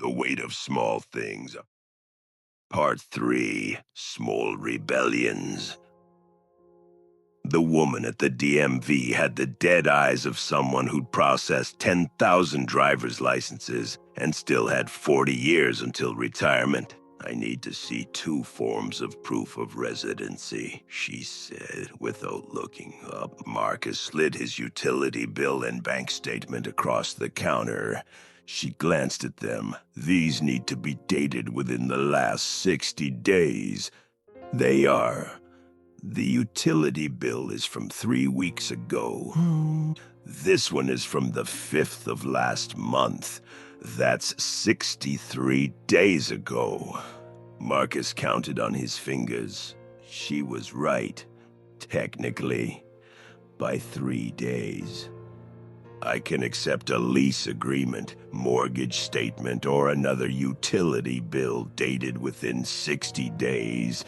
The Weight of Small Things. Part 3, Small Rebellions. The woman at the DMV had the dead eyes of someone who'd processed 10,000 driver's licenses and still had 40 years until retirement. I need to see 2 forms of proof of residency, she said, without looking up. Marcus slid his utility bill and bank statement across the counter. She glanced at them. These need to be dated within the last 60 days. They are. The utility bill is from 3 weeks ago. This one is from the 5th of last month. That's 63 days ago. Marcus counted on his fingers. She was right. Technically, by 3 days. I can accept a lease agreement, mortgage statement, or another utility bill dated within 60 days.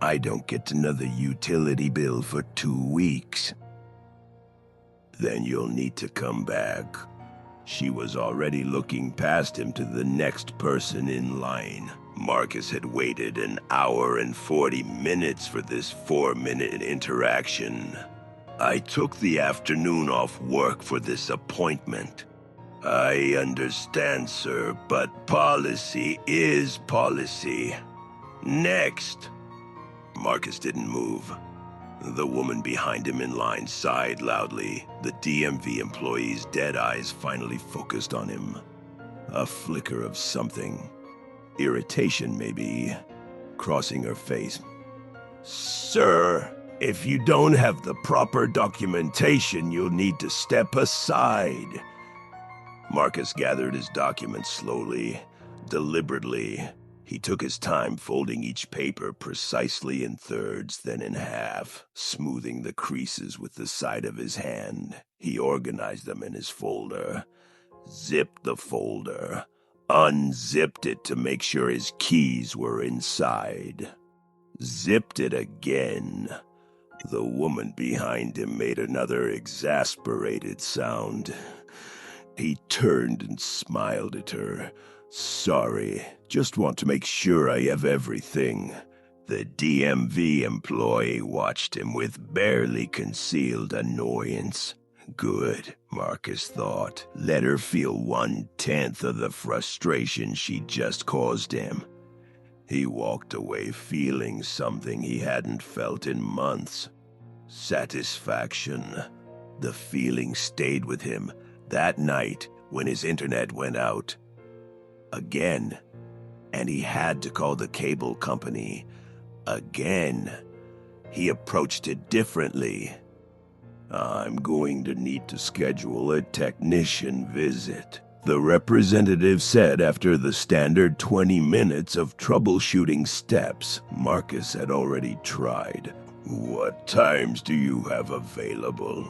I don't get another utility bill for 2 weeks. Then you'll need to come back. She was already looking past him to the next person in line. Marcus had waited an hour and 40 minutes for this 4-minute interaction. I took the afternoon off work for this appointment. I understand, sir, but policy is policy. Next. Marcus didn't move. The woman behind him in line sighed loudly. The DMV employee's dead eyes finally focused on him. A flicker of something. Irritation, maybe, crossing her face. Sir, if you don't have the proper documentation, you'll need to step aside. Marcus gathered his documents slowly, deliberately. He took his time folding each paper precisely in thirds, then in half, smoothing the creases with the side of his hand. He organized them in his folder, zipped the folder, unzipped it to make sure his keys were inside, zipped it again. The woman behind him made another exasperated sound. He turned and smiled at her. Sorry, just want to make sure I have everything. The DMV employee watched him with barely concealed annoyance. Good, Marcus thought. Let her feel 1/10 of the frustration she just caused him. He walked away feeling something he hadn't felt in months. Satisfaction. The feeling stayed with him that night when his internet went out. Again. And he had to call the cable company. Again. He approached it differently. I'm going to need to schedule a technician visit, the representative said after the standard 20 minutes of troubleshooting steps Marcus had already tried. What times do you have available?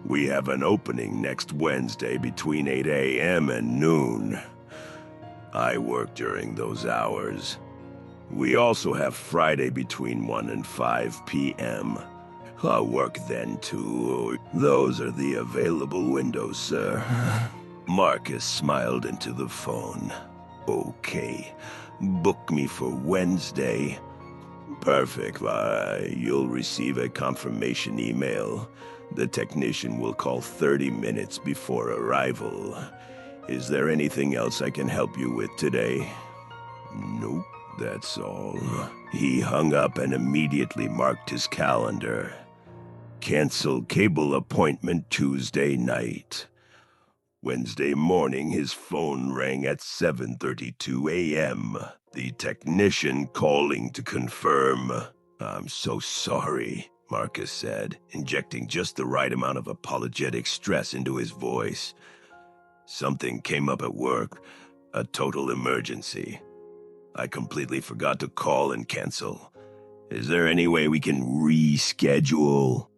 We have an opening next Wednesday between 8 a.m. and noon. I work during those hours. We also have Friday between 1 and 5 p.m. I'll work then too. Those are the available windows, sir. Marcus smiled into the phone. Okay, book me for Wednesday. Perfect. You'll receive a confirmation email. The technician will call 30 minutes before arrival. Is there anything else I can help you with today? Nope, that's all. He hung up and immediately marked his calendar. Cancel cable appointment Tuesday night. Wednesday morning, his phone rang at 7:32 a.m. The technician calling to confirm. I'm so sorry, Marcus said, injecting just the right amount of apologetic stress into his voice. Something came up at work, a total emergency. I completely forgot to call and cancel. Is there any way we can reschedule?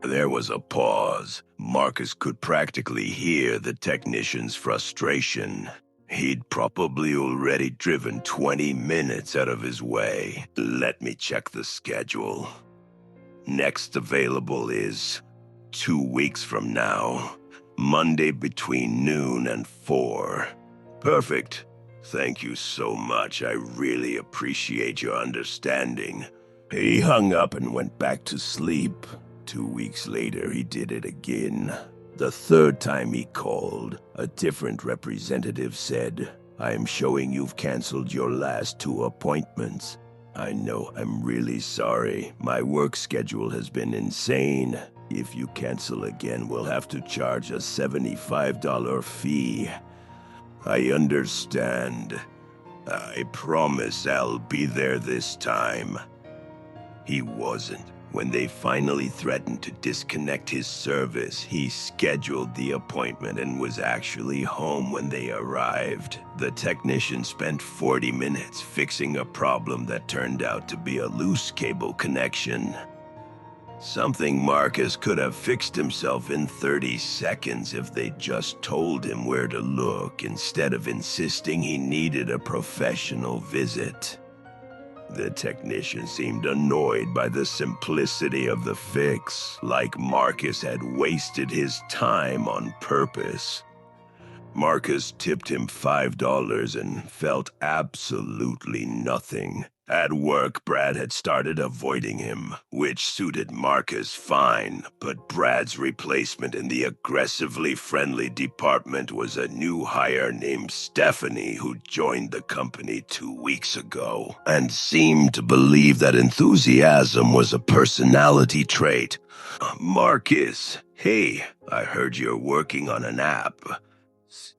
There was a pause. Marcus could practically hear the technician's frustration. He'd probably already driven 20 minutes out of his way. Let me check the schedule. Next available is 2 weeks from now. Monday between noon and 4. Perfect. Thank you so much. I really appreciate your understanding. He hung up and went back to sleep. 2 weeks later, he did it again. The third time he called, a different representative said, "I am showing you've canceled your last 2 appointments. I know, I'm really sorry. My work schedule has been insane. If you cancel again, we'll have to charge a $75 fee." I understand. I promise I'll be there this time. He wasn't. When they finally threatened to disconnect his service, he scheduled the appointment and was actually home when they arrived. The technician spent 40 minutes fixing a problem that turned out to be a loose cable connection. Something Marcus could have fixed himself in 30 seconds if they just told him where to look instead of insisting he needed a professional visit. The technician seemed annoyed by the simplicity of the fix, like Marcus had wasted his time on purpose. Marcus tipped him $5 and felt absolutely nothing. At work, Brad had started avoiding him, which suited Marcus fine, but Brad's replacement in the aggressively friendly department was a new hire named Stephanie who joined the company 2 weeks ago and seemed to believe that enthusiasm was a personality trait. "Marcus, hey, I heard you're working on an app."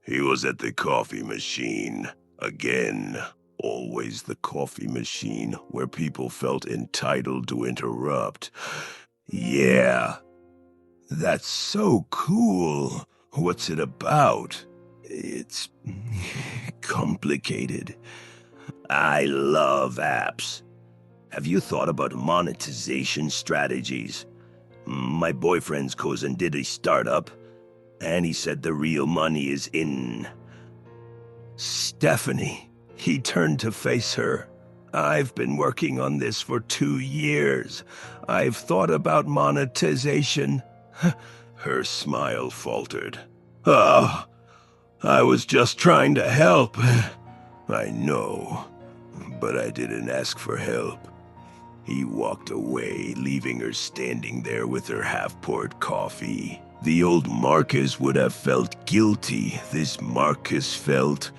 He was at the coffee machine. Again. Always the coffee machine, where people felt entitled to interrupt. "Yeah. That's so cool. What's it about?" "It's complicated. I love apps. Have you thought about monetization strategies? My boyfriend's cousin did a startup, and he said the real money is in..." Stephanie. He turned to face her. "I've been working on this for 2 years. I've thought about monetization." Her smile faltered. "Oh, I was just trying to help." "I know, but I didn't ask for help." He walked away, leaving her standing there with her half-poured coffee. The old Marcus would have felt guilty. This Marcus felt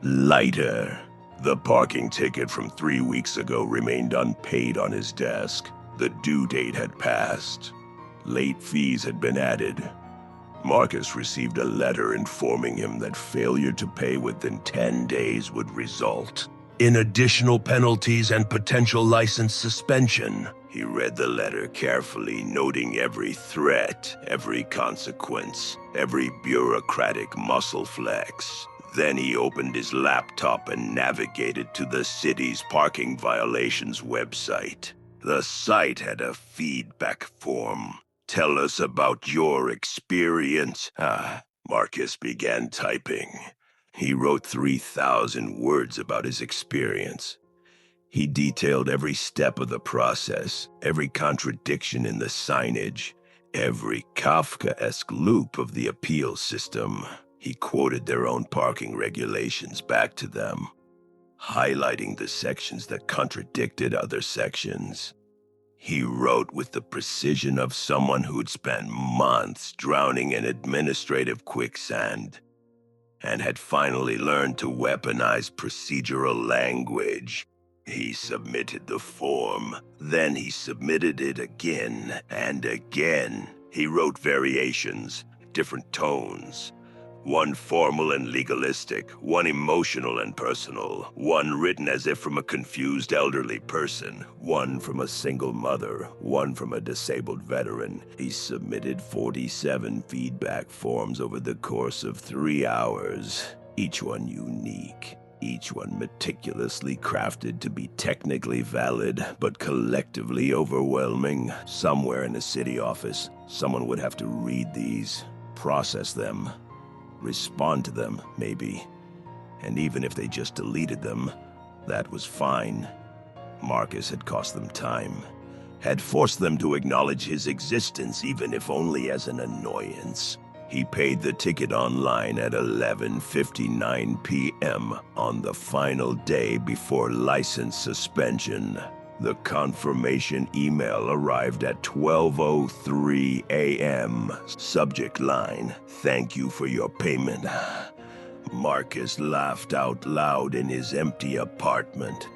lighter. The parking ticket from 3 weeks ago remained unpaid on his desk. The due date had passed. Late fees had been added. Marcus received a letter informing him that failure to pay within 10 days would result in additional penalties and potential license suspension. He read the letter carefully, noting every threat, every consequence, every bureaucratic muscle flex. Then he opened his laptop and navigated to the city's parking violations website. The site had a feedback form. "Tell us about your experience." Marcus began typing. He wrote 3,000 words about his experience. He detailed every step of the process, every contradiction in the signage, every Kafkaesque loop of the appeal system. He quoted their own parking regulations back to them, highlighting the sections that contradicted other sections. He wrote with the precision of someone who'd spent months drowning in administrative quicksand and had finally learned to weaponize procedural language. He submitted the form, then he submitted it again and again. He wrote variations, different tones. One formal and legalistic, one emotional and personal, one written as if from a confused elderly person, one from a single mother, one from a disabled veteran. He submitted 47 feedback forms over the course of 3 hours, each one unique, each one meticulously crafted to be technically valid, but collectively overwhelming. Somewhere in a city office, someone would have to read these, process them, respond to them, maybe. And even if they just deleted them, that was fine. Marcus had cost them time, had forced them to acknowledge his existence, even if only as an annoyance. He paid the ticket online at 11:59 p.m. on the final day before license suspension. The confirmation email arrived at 12:03 a.m. Subject line, "Thank you for your payment." Marcus laughed out loud in his empty apartment.